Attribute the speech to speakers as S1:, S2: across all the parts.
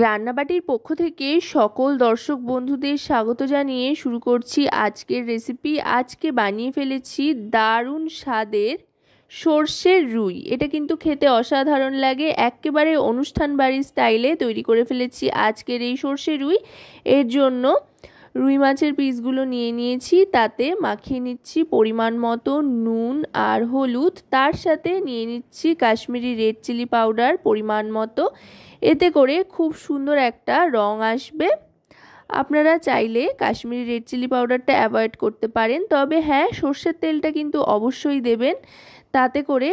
S1: রান্নাবাটির পক্ষ থেকে সকল দর্শক বন্ধুদের স্বাগত জানিয়ে শুরু করছি আজকের রেসিপি। আজকে বানিয়ে ফেলেছি দারুণ স্বাদের সর্ষের রুই। এটা কিন্তু খেতে অসাধারণ লাগে, একেবারে অনুষ্ঠান বাড়ির স্টাইলে তৈরি করে ফেলেছি আজকের এই সর্ষের রুই। এর জন্য রুই মাছের পিসগুলো নিয়ে নিয়েছি, তাতে মাখিয়ে নিচ্ছি পরিমাণ মতো নুন আর হলুদ, তার সাথে নিয়ে নিচ্ছি কাশ্মীরি রেড চিলি পাউডার পরিমাণ মতো। এতে করে খুব সুন্দর একটা রং আসবে। আপনারা চাইলে কাশ্মীরি রেড চিলি পাউডারটা অ্যাভয়েড করতে পারেন, তবে হ্যাঁ, সর্ষের তেলটা কিন্তু অবশ্যই দেবেন, তাতে করে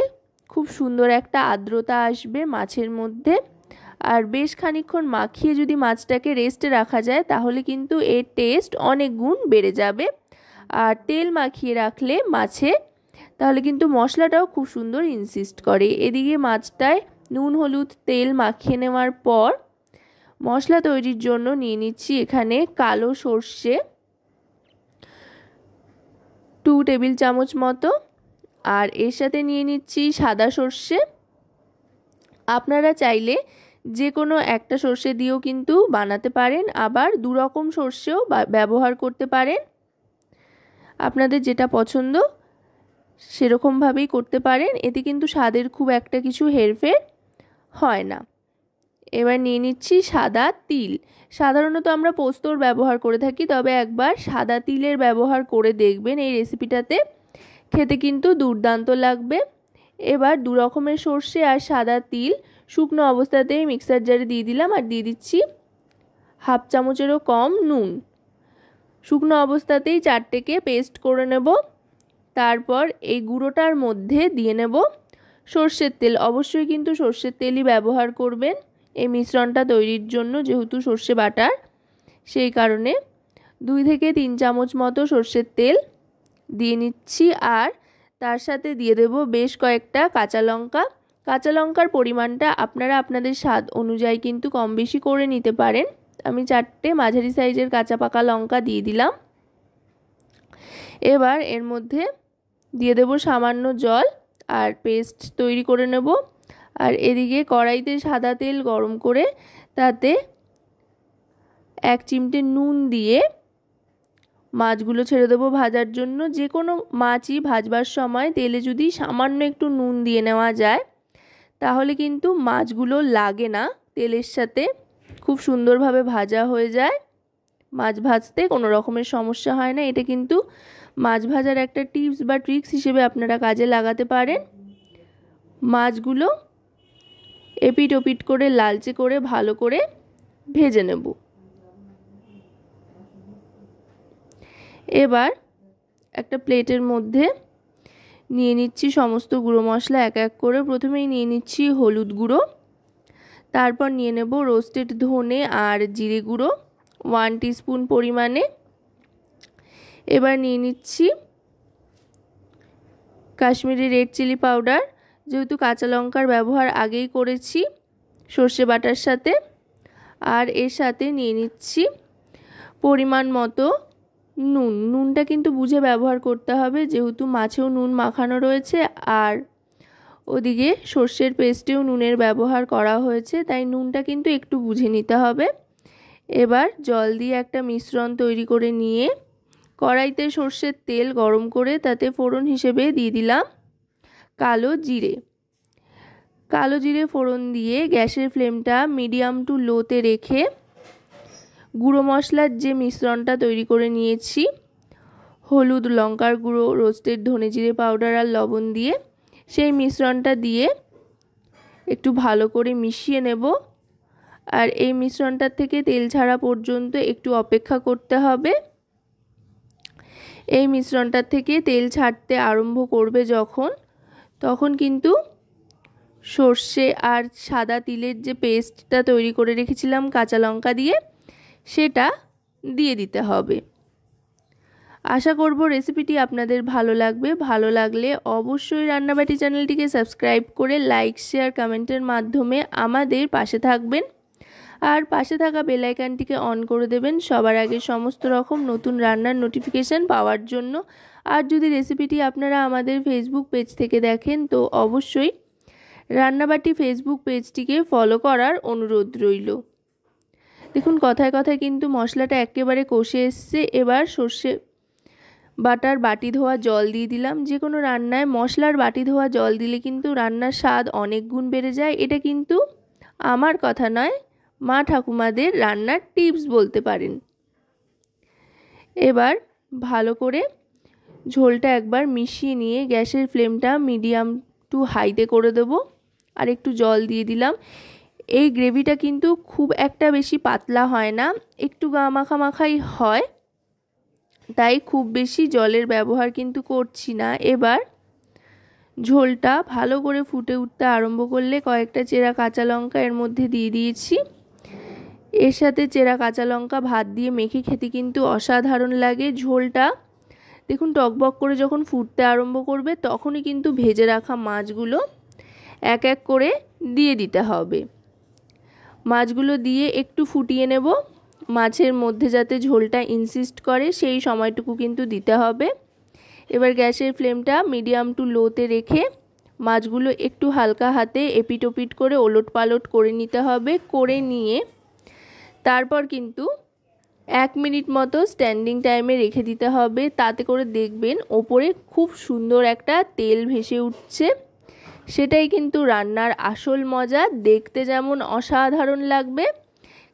S1: খুব সুন্দর একটা আর্দ্রতা আসবে মাছের মধ্যে। আর বেশ খানিকক্ষণ মাখিয়ে যদি মাছটাকে রেস্টে রাখা যায় তাহলে কিন্তু এর টেস্ট অনেক গুণ বেড়ে যাবে। আর তেল মাখিয়ে রাখলে মাছে তাহলে কিন্তু মশলাটাও খুব সুন্দর ইনসিস্ট করে। এদিকে মাছটায় নুন হলুদ তেল মাখিয়ে নেওয়ার পর মশলা তৈরির জন্য নিয়ে নিচ্ছি এখানে কালো সর্ষে 2 টেবিল চামচ মতো, আর এর সাথে নিয়ে নিচ্ছি সাদা সর্ষে। আপনারা চাইলে যে কোনো একটা সর্ষে দিয়েও কিন্তু বানাতে পারেন, আবার 2 রকম সর্ষেও ব্যবহার করতে পারেন। আপনাদের যেটা পছন্দ সেরকমভাবেই করতে পারেন, এতে কিন্তু স্বাদের খুব একটা কিছু হেরফের হয় না। এবার নিয়ে নিচ্ছি সাদা তিল। সাধারণত আমরা পোস্তর ব্যবহার করে থাকি, তবে একবার সাদা তিলের ব্যবহার করে দেখবেন, এই রেসিপিটাতে খেতে কিন্তু দুর্দান্ত লাগবে। এবার 2 রকমের সর্ষে আর সাদা তিল শুকনো অবস্থাতেই মিক্সার জারে দিয়ে দিলাম, আর দিয়ে দিচ্ছি 1/2 চামচেরও কম নুন। শুকনো অবস্থাতেই 4টেকে পেস্ট করে নেব। তারপর এই গুঁড়োটার মধ্যে দিয়ে নেব সর্ষের তেল। অবশ্যই কিন্তু সর্ষের তেলই ব্যবহার করবেন এই মিশ্রণটা তৈরির জন্য, যেহেতু সর্ষে বাটার, সেই কারণে 2 থেকে 3 চামচ মতো সর্ষের তেল দিয়ে নিচ্ছি। আর তার সাথে দিয়ে দেব বেশ কয়েকটা কাঁচা লঙ্কা। কাঁচা লঙ্কার পরিমাণটা আপনারা আপনাদের স্বাদ অনুযায়ী কিন্তু কম বেশি করে নিতে পারেন। আমি 4টে মাঝারি সাইজের কাঁচা পাকা লঙ্কা দিয়ে দিলাম। এবার এর মধ্যে দিয়ে দেব সামান্য জল আর পেস্ট তৈরি করে নেব। আর এদিকে কড়াইতে সাদা তেল গরম করে তাতে 1 চিমটে নুন দিয়ে মাছগুলো ছেড়ে দেবো ভাজার জন্য। যে কোনো মাছই ভাজবার সময় তেলে যদি সামান্য একটু নুন দিয়ে নেওয়া যায় তাহলে কিন্তু মাছগুলো লাগে না, তেলের সাথে খুব সুন্দরভাবে ভাজা হয়ে যায়। মাছ ভাজতে কোনো রকমের সমস্যা হয় না। এটা কিন্তু মাছ ভাজার একটা টিপস বা ট্রিক্স হিসেবে আপনারা কাজে লাগাতে পারেন। মাছগুলো এপিট ওপিট করে লালচে করে ভালো করে ভেজে নেব। এবার একটা প্লেটের মধ্যে নিয়ে নিচ্ছি সমস্ত গুঁড়ো মশলা এক এক করে। প্রথমেই নিয়ে নিচ্ছি হলুদ গুঁড়ো, তারপর নিয়ে নেব রোস্টেড ধনে আর জিরে গুঁড়ো 1 টিস্পুন পরিমাণে। এবার নিয়ে নিচ্ছি কাশ্মীরি রেড চিলি পাউডার, যেহেতু কাঁচা লঙ্কার ব্যবহার আগেই করেছি সর্ষে বাটার সাথে। আর এর সাথে নিয়ে নিচ্ছি পরিমাণ মতো নুন। নুনটা কিন্তু বুঝে ব্যবহার করতে হবে, যেহেতু মাছেও নুন মাখানো রয়েছে আর ওদিকে সর্ষের পেস্টেও নুনের ব্যবহার করা হয়েছে, তাই নুনটা কিন্তু একটু বুঝে নিতে হবে। এবার জল দিয়ে একটা মিশ্রণ তৈরি করে নিয়ে কড়াইতে সর্ষের তেল গরম করে তাতে ফোড়ন হিসেবে দিয়ে দিলাম কালো জিরে। কালো জিরে ফোড়ন দিয়ে গ্যাসের ফ্লেমটা মিডিয়াম টু লোতে রেখে গুঁড়ো মশলার যে মিশ্রণটা তৈরি করে নিয়েছি, হলুদ লঙ্কার গুঁড়ো রোস্টেড ধনে জিরে পাউডার আর লবণ দিয়ে, সেই মিশ্রণটা দিয়ে একটু ভালো করে মিশিয়ে নেব। আর এই মিশ্রণটার থেকে তেল ছাড়া পর্যন্ত একটু অপেক্ষা করতে হবে। এই মিশ্রণটার থেকে তেল ছাড়তে আরম্ভ করবে যখন, তখন কিন্তু সর্ষে আর সাদা তিলের যে পেস্টটা তৈরি করে রেখেছিলাম কাঁচা লঙ্কা দিয়ে, সেটা দিয়ে দিতে হবে। আশা করব রেসিপিটি আপনাদের ভালো লাগবে। ভালো লাগলে অবশ্যই রান্নাবাটি চ্যানেলটিকে সাবস্ক্রাইব করে লাইক শেয়ার কমেন্টের মাধ্যমে আমাদের পাশে থাকবেন, আর পাশে থাকা বেল আইকনটিকে অন করে দেবেন সবার আগে সমস্ত রকম নতুন রান্নার নোটিফিকেশান পাওয়ার জন্য। আর যদি রেসিপিটি আপনারা আমাদের ফেসবুক পেজ থেকে দেখেন তো অবশ্যই রান্নাবাটি ফেসবুক পেজটিকে ফলো করার অনুরোধ রইল। দেখুন কথায় কথায় কিন্তু মশলাটা একেবারে কষে এসছে। এবার সর্ষে বাটার বাটি ধোয়া জল দিয়ে দিলাম। যে কোনো রান্নায় মশলার বাটি ধোয়া জল দিলে কিন্তু রান্নার স্বাদ অনেক গুণ বেড়ে যায়। এটা কিন্তু আমার কথা নয়, মা ঠাকুমাদের রান্নার টিপস বলতে পারেন। এবার ভালো করে ঝোলটা একবার মিশিয়ে নিয়ে গ্যাসের ফ্লেমটা মিডিয়াম টু হাইতে করে দেবো। আর একটু জল দিয়ে দিলাম। এই গ্রেভিটা কিন্তু খুব একটা বেশি পাতলা হয় না, একটু গা মাখামাখাই হয়, তাই খুব বেশি জলের ব্যবহার কিন্তু করছি না। এবার ঝোলটা ভালো করে ফুটে উঠতে আরম্ভ করলে কয়েকটা চেরা কাঁচা লঙ্কা এর মধ্যে দিয়ে দিয়েছি। এর সাথে চেরা কাঁচা লঙ্কা ভাত দিয়ে মেখে খেতে কিন্তু অসাধারণ লাগে। ঝোলটা দেখুন টকবক করে যখন ফুটতে আরম্ভ করবে তখনই কিন্তু ভেজে রাখা মাছগুলো এক এক করে দিয়ে দিতে হবে। মাছগুলো দিয়ে একটু ফুটিয়ে নেব। মাছের মধ্যে যাতে ঝোলটা ইনসিস্ট করে সেই সময়টুকু কিন্তু দিতে হবে। এবার গ্যাসের ফ্লেমটা মিডিয়াম টু লোতে রেখে মাছগুলো একটু হালকা হাতে এপিট ওপিট করে ওলট পালট করে নিতে হবে। করে নিয়ে তারপর কিন্তু 1 মিনিট মতো স্ট্যান্ডিং টাইমে রেখে দিতে হবে। তাতে করে দেখবেন ওপরে খুব সুন্দর একটা তেল ভেসে উঠছে। সেটাই কিন্তু রান্নার আসল মজা। দেখতে যেমন অসাধারণ লাগবে,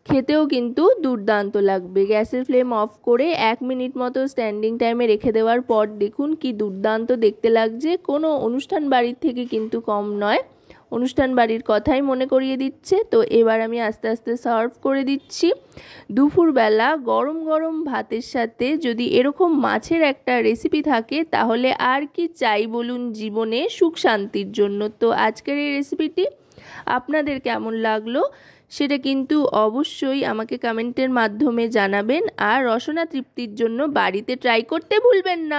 S1: খেতেও কিন্তু দুর্দান্ত লাগবে। গ্যাসের ফ্লেম অফ করে 1 মিনিট মতো স্ট্যান্ডিং টাইমে রেখে দেওয়ার পর দেখুন কি দুর্দান্ত দেখতে লাগছে। কোনো অনুষ্ঠান বাড়ির থেকে কিন্তু কম নয়, অনুষ্ঠান বাড়ির কথাই মনে করিয়ে দিচ্ছে। তো এবার আমি আস্তে আস্তে সার্ভ করে দিচ্ছি। দুপুরবেলা গরম গরম ভাতের সাথে যদি এরকম মাছের একটা রেসিপি থাকে তাহলে আর কি চাই বলুন জীবনে সুখ শান্তির জন্য। তো আজকের এই রেসিপিটি আপনাদের কেমন লাগলো সেটা কিন্তু অবশ্যই আমাকে কমেন্টের মাধ্যমে জানাবেন। আর রসনা তৃপ্তির জন্য বাড়িতে ট্রাই করতে ভুলবেন না।